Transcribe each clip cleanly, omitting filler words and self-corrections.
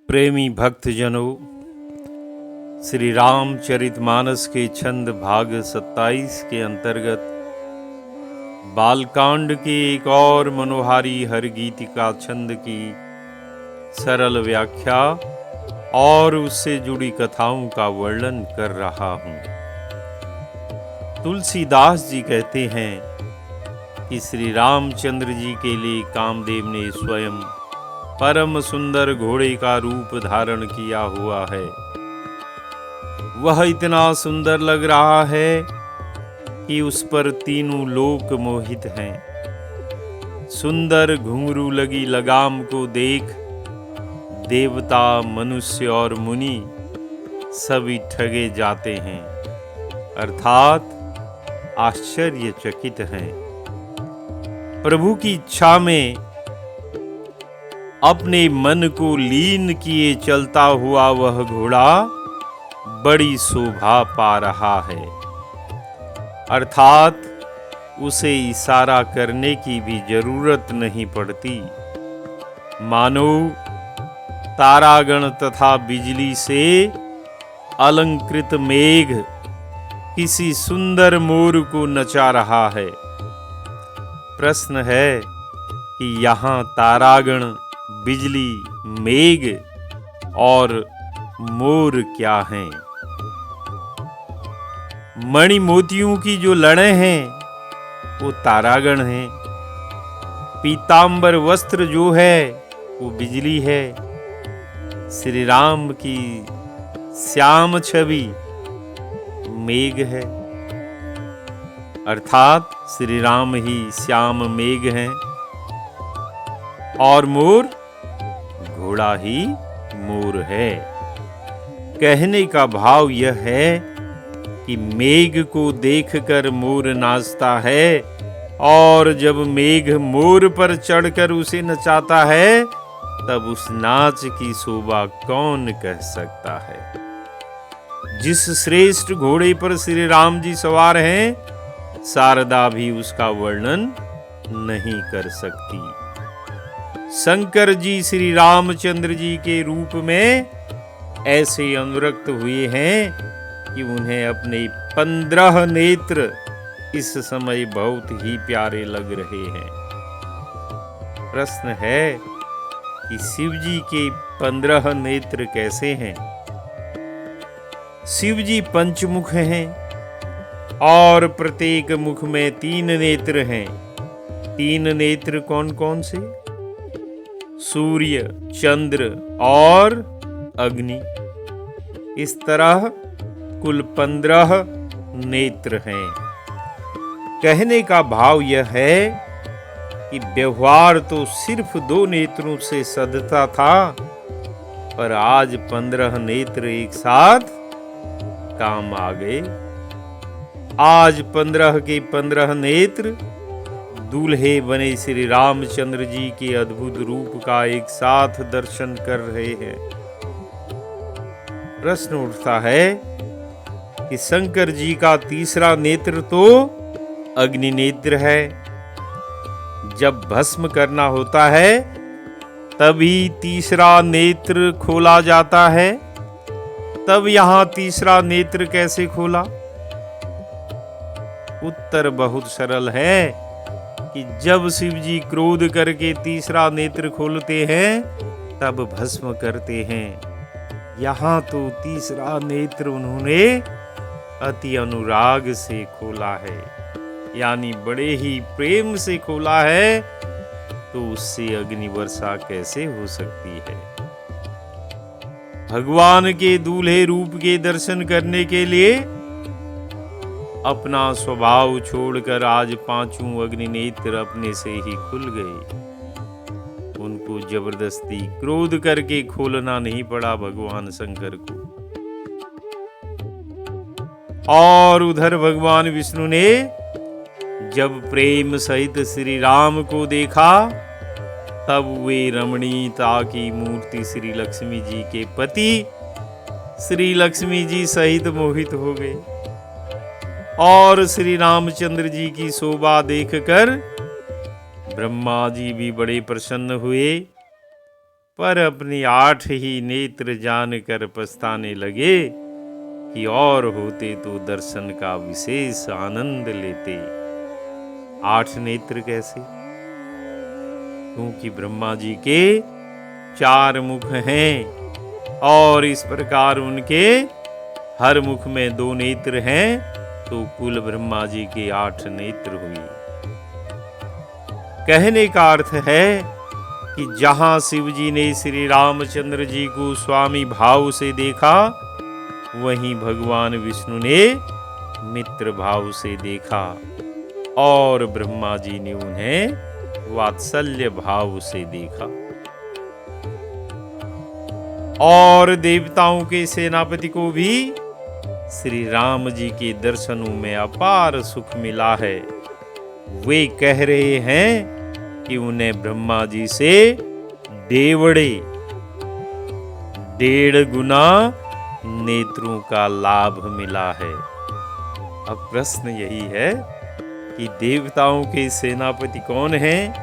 प्रेमी भक्तजनों, श्री रामचरितमानस के छंद भाग 27 के अंतर्गत बालकांड की एक और मनोहारी हर गीतिका छंद की सरल व्याख्या और उससे जुड़ी कथाओं का वर्णन कर रहा हूँ। तुलसीदास जी कहते हैं कि श्री रामचंद्र जी के लिए कामदेव ने स्वयं परम सुंदर घोड़े का रूप धारण किया हुआ है। वह इतना सुंदर लग रहा है कि उस पर तीनों लोक मोहित हैं। सुंदर घुंघरू लगी लगाम को देख देवता, मनुष्य और मुनि सभी ठगे जाते हैं, अर्थात आश्चर्यचकित हैं। प्रभु की इच्छा में अपने मन को लीन किए चलता हुआ वह घोड़ा बड़ी शोभा पा रहा है, अर्थात उसे इशारा करने की भी जरूरत नहीं पड़ती। मानो तारागण तथा बिजली से अलंकृत मेघ किसी सुंदर मोर को नचा रहा है। प्रश्न है कि यहाँ तारागण, बिजली, मेघ और मोर क्या हैं? मणि मोतियों की जो लड़ें हैं वो तारागण हैं। पीतांबर वस्त्र जो है वो बिजली है। श्री राम की श्याम छवि मेघ है, अर्थात श्री राम ही श्याम मेघ हैं और मोर घोड़ा ही मोर है। कहने का भाव यह है कि मेघ को देखकर मोर नाचता है और जब मेघ मोर पर चढ़कर उसे नचाता है तब उस नाच की शोभा कौन कह सकता है। जिस श्रेष्ठ घोड़े पर श्री राम जी सवार हैं, शारदा भी उसका वर्णन नहीं कर सकती। शंकर जी श्री रामचंद्र जी के रूप में ऐसे अनुरक्त हुए हैं कि उन्हें अपने 15 नेत्र इस समय बहुत ही प्यारे लग रहे हैं। प्रश्न है कि शिव जी के 15 नेत्र कैसे हैं? शिव जी पंचमुख हैं और प्रत्येक मुख में 3 नेत्र हैं। 3 नेत्र कौन कौन से? सूर्य, चंद्र और अग्नि। इस तरह कुल 15 नेत्र हैं। कहने का भाव यह है कि व्यवहार तो सिर्फ 2 नेत्रों से सधता था, पर आज 15 नेत्र एक साथ काम आ गए। आज 15 के 15 नेत्र दूल्हे बने श्री रामचंद्र जी के अद्भुत रूप का एक साथ दर्शन कर रहे हैं। प्रश्न उठता है कि शंकर जी का तीसरा नेत्र तो अग्नि नेत्र है। जब भस्म करना होता है तभी तीसरा नेत्र खोला जाता है, तब यहां तीसरा नेत्र कैसे खोला? उत्तर बहुत सरल है कि जब शिव जी क्रोध करके तीसरा नेत्र खोलते हैं तब भस्म करते हैं। यहाँ तो तीसरा नेत्र उन्होंने अति अनुराग से खोला है, यानी बड़े ही प्रेम से खोला है, तो उससे अग्नि वर्षा कैसे हो सकती है? भगवान के दूल्हे रूप के दर्शन करने के लिए अपना स्वभाव छोड़कर आज 5 अग्नि नेत्र अपने से ही खुल गए। उनको जबरदस्ती क्रोध करके खोलना नहीं पड़ा भगवान शंकर को। और उधर भगवान विष्णु ने जब प्रेम सहित श्री राम को देखा तब वे रमणीयता की मूर्ति श्री लक्ष्मी जी के पति श्री लक्ष्मी जी सहित मोहित हो गए और श्री रामचंद्र जी की शोभा देखकर ब्रह्मा जी भी बड़े प्रसन्न हुए। पर अपनी 8 ही नेत्र जानकर पछताने लगे कि और होते तो दर्शन का विशेष आनंद लेते। 8 नेत्र कैसे? क्योंकि ब्रह्मा जी के 4 मुख हैं और इस प्रकार उनके हर मुख में 2 नेत्र हैं, तो कुल ब्रह्मा जी के 8 नेत्र हुए। कहने का अर्थ है कि जहां शिव जी ने श्री रामचंद्र जी को स्वामी भाव से देखा, वहीं भगवान विष्णु ने मित्र भाव से देखा और ब्रह्मा जी ने उन्हें वात्सल्य भाव से देखा। और देवताओं के सेनापति को भी श्री राम जी के दर्शनों में अपार सुख मिला है। वे कह रहे हैं कि उन्हें ब्रह्मा जी से 1.5 गुना नेत्रों का लाभ मिला है। अब प्रश्न यही है कि देवताओं के सेनापति कौन हैं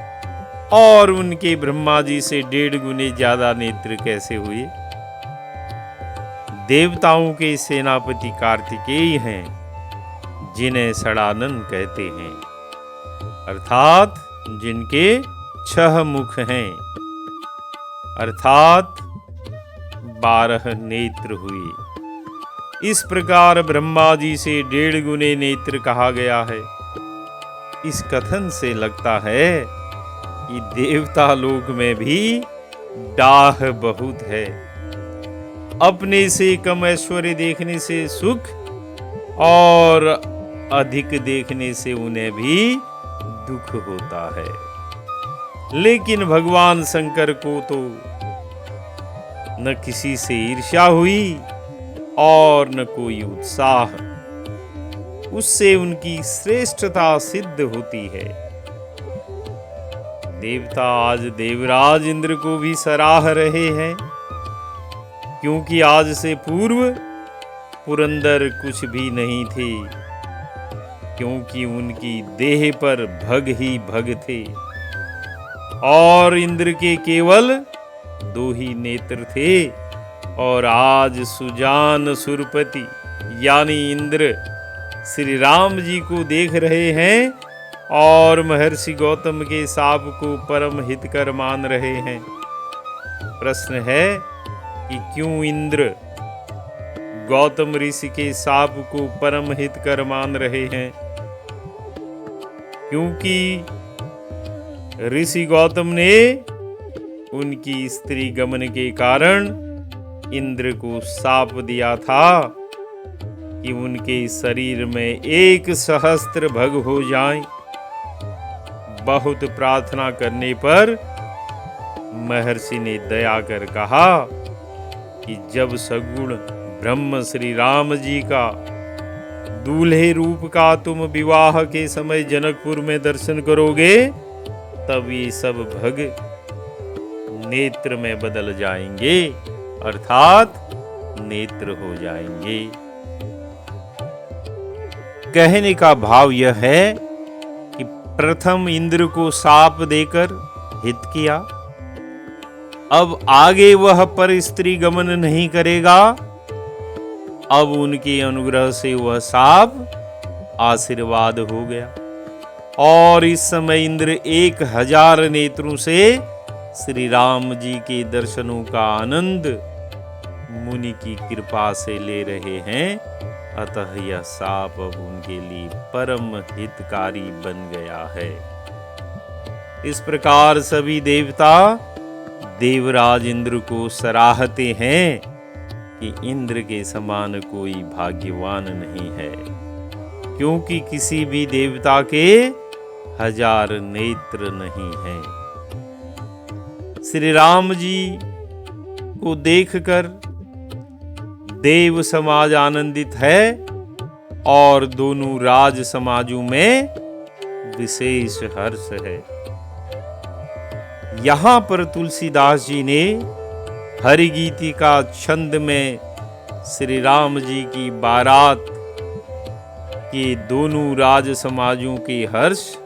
और उनके ब्रह्मा जी से 1.5 गुने ज्यादा नेत्र कैसे हुए? देवताओं के सेनापति कार्तिकेय हैं, जिन्हें षडानन कहते हैं, अर्थात जिनके 6 मुख हैं, अर्थात 12 नेत्र हुए। इस प्रकार ब्रह्मा जी से 1.5 गुने नेत्र कहा गया है। इस कथन से लगता है कि देवता लोक में भी डाह बहुत है। अपने से कम ऐश्वर्य देखने से सुख और अधिक देखने से उन्हें भी दुख होता है। लेकिन भगवान शंकर को तो न किसी से ईर्ष्या हुई और न कोई उत्साह। उससे उनकी श्रेष्ठता सिद्ध होती है। देवता आज देवराज इंद्र को भी सराह रहे हैं, क्योंकि आज से पूर्व पुरंदर कुछ भी नहीं थे, क्योंकि उनकी देह पर भग ही भग थे और इंद्र के केवल 2 ही नेत्र थे। और आज सुजान सुरपति यानी इंद्र श्री राम जी को देख रहे हैं और महर्षि गौतम के शाप को परम हितकर मान रहे हैं। प्रश्न है कि क्यों इंद्र गौतम ऋषि के शाप को परम हितकर मान रहे हैं? क्योंकि ऋषि गौतम ने उनकी स्त्री गमन के कारण इंद्र को शाप दिया था कि उनके शरीर में 1 सहस्त्र भग हो जाएं। बहुत प्रार्थना करने पर महर्षि ने दया कर कहा कि जब सगुण ब्रह्म श्री राम जी का दूल्हे रूप का तुम विवाह के समय जनकपुर में दर्शन करोगे, तब ये सब भग नेत्र में बदल जाएंगे, अर्थात नेत्र हो जाएंगे। कहने का भाव यह है कि प्रथम इंद्र को शाप देकर हित किया, अब आगे वह पर स्त्री गमन नहीं करेगा। अब उनके अनुग्रह से वह शाप आशीर्वाद हो गया और इस समय इंद्र 1000 नेत्रों से श्री राम जी के दर्शनों का आनंद मुनि की कृपा से ले रहे हैं। अतः यह शाप अब उनके लिए परम हितकारी बन गया है। इस प्रकार सभी देवता देवराज इंद्र को सराहते हैं कि इंद्र के समान कोई भाग्यवान नहीं है, क्योंकि किसी भी देवता के 1000 नेत्र नहीं हैं। श्री राम जी को देखकर देव समाज आनंदित है और दोनों राज समाजों में विशेष हर्ष है। यहाँ पर तुलसीदास जी ने हरिगीति का छंद में श्री राम जी की बारात के दोनों राज समाजों के हर्ष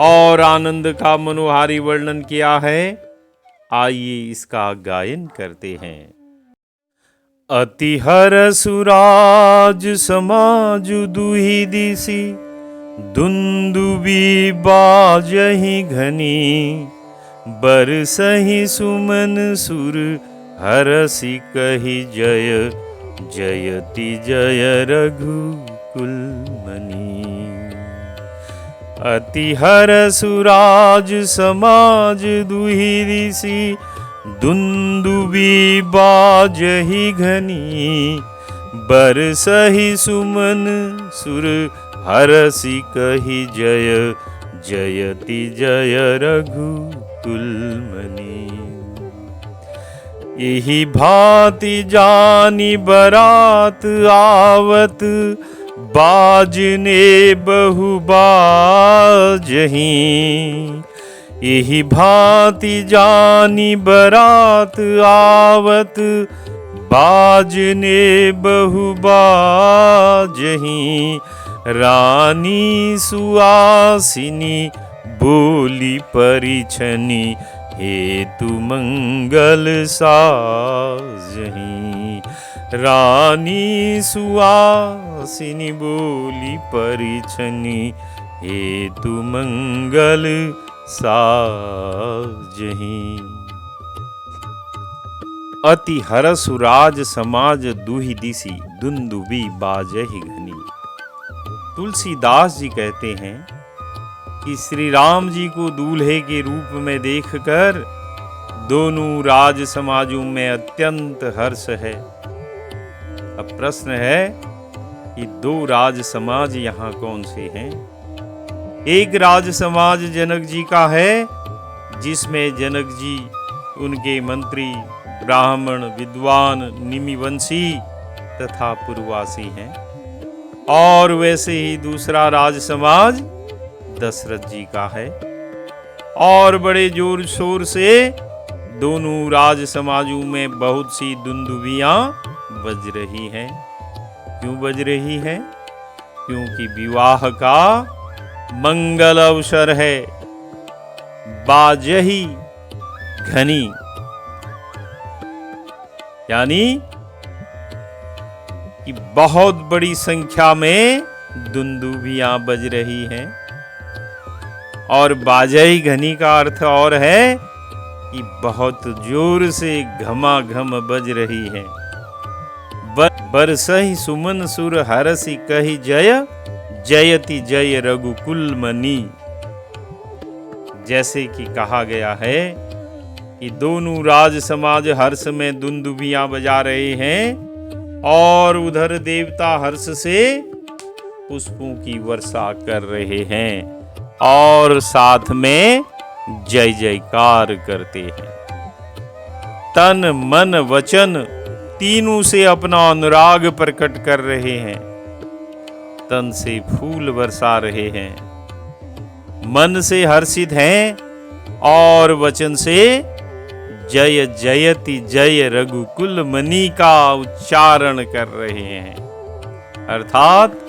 और आनंद का मनोहारी वर्णन किया है। आइए इसका गायन करते हैं। अति हरसु राज समाज दुहि दिसि, दुंदुबी बाजहि घनी, बरसहि सुमन सुर हरसि कहि जय, जयति जय रघुकुल मनि। अति हरसु राज समाज दुहि दिसि, दुंदुबी बाजहि घनी, बरसहि सुमन सुर हरसि कहि जय, जयति जय रघुकुल मनि। एहि भांति जानी बरात आवत, बाजने बहु बाजहीं। एहि भांति जानी बरात आवत, बाजने बहु बाजहीं। रानी सुआसिनी बोली परिछनी, हेतु मंगल साजहीं। रानी सुआसिनी बोली परिछनी, हेतु मंगल साजहीं। अति हरसु राज समाज दुहि दिसि, दुंदुबी बाजहि घनी। तुलसीदास जी कहते हैं कि श्री राम जी को दूल्हे के रूप में देखकर दोनों राज समाजों में अत्यंत हर्ष है। अब प्रश्न है कि दो राज समाज यहाँ कौन से हैं? एक राज समाज जनक जी का है, जिसमें जनक जी, उनके मंत्री, ब्राह्मण, विद्वान, निमिवंशी तथा पुरवासी हैं। और वैसे ही दूसरा राज समाज दशरथ जी का है। और बड़े जोर शोर से दोनों राज समाजों में बहुत सी दुंदुबियां बज रही हैं। क्यों बज रही हैं? क्योंकि विवाह का मंगल अवसर है। बाजही घनी, यानी कि बहुत बड़ी संख्या में दुंदुबियां बज रही हैं। और बाजही घनी का अर्थ और है कि बहुत जोर से घमाघम बज रही है। बरसहि सुमन सुर हरसि कहि जय, जयति जय रघुकुल मनि। जैसे कि कहा गया है कि दोनों राज समाज हर्ष में दुंदुबियां बजा रहे हैं, और उधर देवता हर्ष से पुष्पों की वर्षा कर रहे हैं और साथ में जय जयकार करते हैं। तन मन वचन तीनों से अपना अनुराग प्रकट कर रहे हैं। तन से फूल बरसा रहे हैं, मन से हर्षित हैं, और वचन से जय जयति जय रघुकुल मनि का उच्चारण कर रहे हैं। अर्थात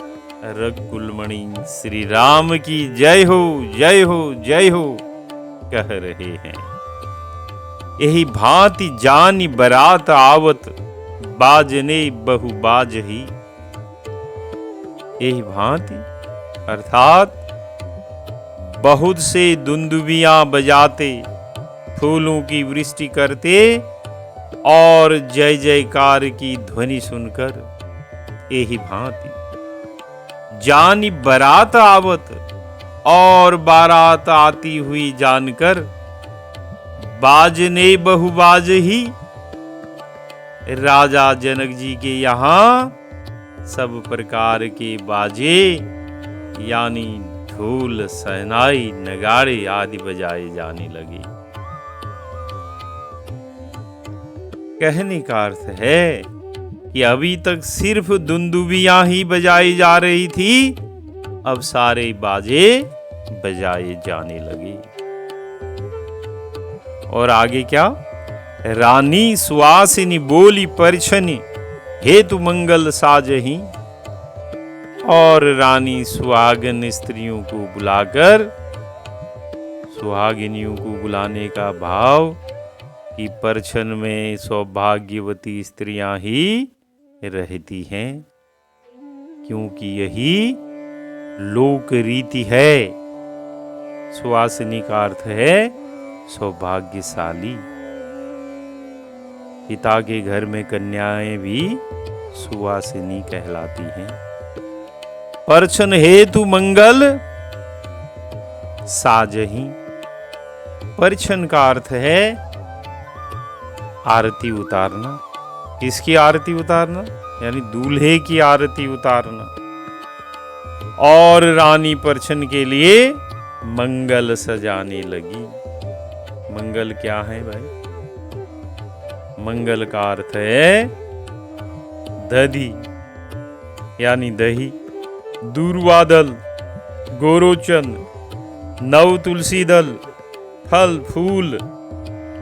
रघुकुल मणि श्री राम की जय हो, जय हो, जय हो कह रहे हैं। यही भांति जानी बरात आवत, बाजने बहु बाजही। यही भांति अर्थात बहुत से दुंदुबियां बजाते, फूलों की वृष्टि करते और जय जयकार की ध्वनि सुनकर, यही भांति जानी बारात आवत, और बारात आती हुई जानकर, बाजने बहु बाजही। राजा जनक जी के यहाँ सब प्रकार के बाजे यानी ढोल, शहनाई, नगाड़े आदि बजाए जाने लगे। कहने का अर्थ है कि अभी तक सिर्फ दुंदुबियां ही बजाई जा रही थी, अब सारे बाजे बजाए जाने लगे। और आगे क्या? रानी सुआसिनी बोली परिछनी, हेतु मंगल साजही। और रानी सुहागन स्त्रियों को बुलाकर, सुहागिनियों को बुलाने का भाव कि परछन में सौभाग्यवती स्त्रियां ही रहती हैं, क्योंकि यही लोक रीति है। सुवासिनी का अर्थ है सौभाग्यशाली। पिता के घर में कन्याएं भी सुवासिनी कहलाती हैं। परछन हेतु मंगल साजही। परछन का अर्थ है आरती उतारना। किसकी आरती उतारना? यानी दूल्हे की आरती उतारना। और रानी परछन के लिए मंगल सजाने लगी। मंगल क्या है भाई? मंगल का अर्थ है दधी, यानी दही, दूर्वा दल, गोरोचन, नव तुलसी दल, फल फूल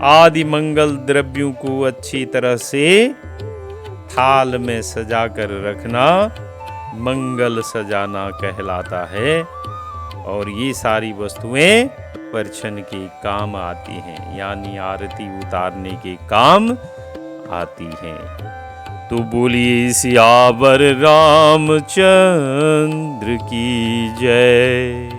आदि मंगल द्रव्यों को अच्छी तरह से थाल में सजाकर रखना मंगल सजाना कहलाता है। और ये सारी वस्तुएं परछन के काम आती हैं, यानी आरती उतारने के काम आती हैं। तो बोलिए सियावर रामचंद्र की जय।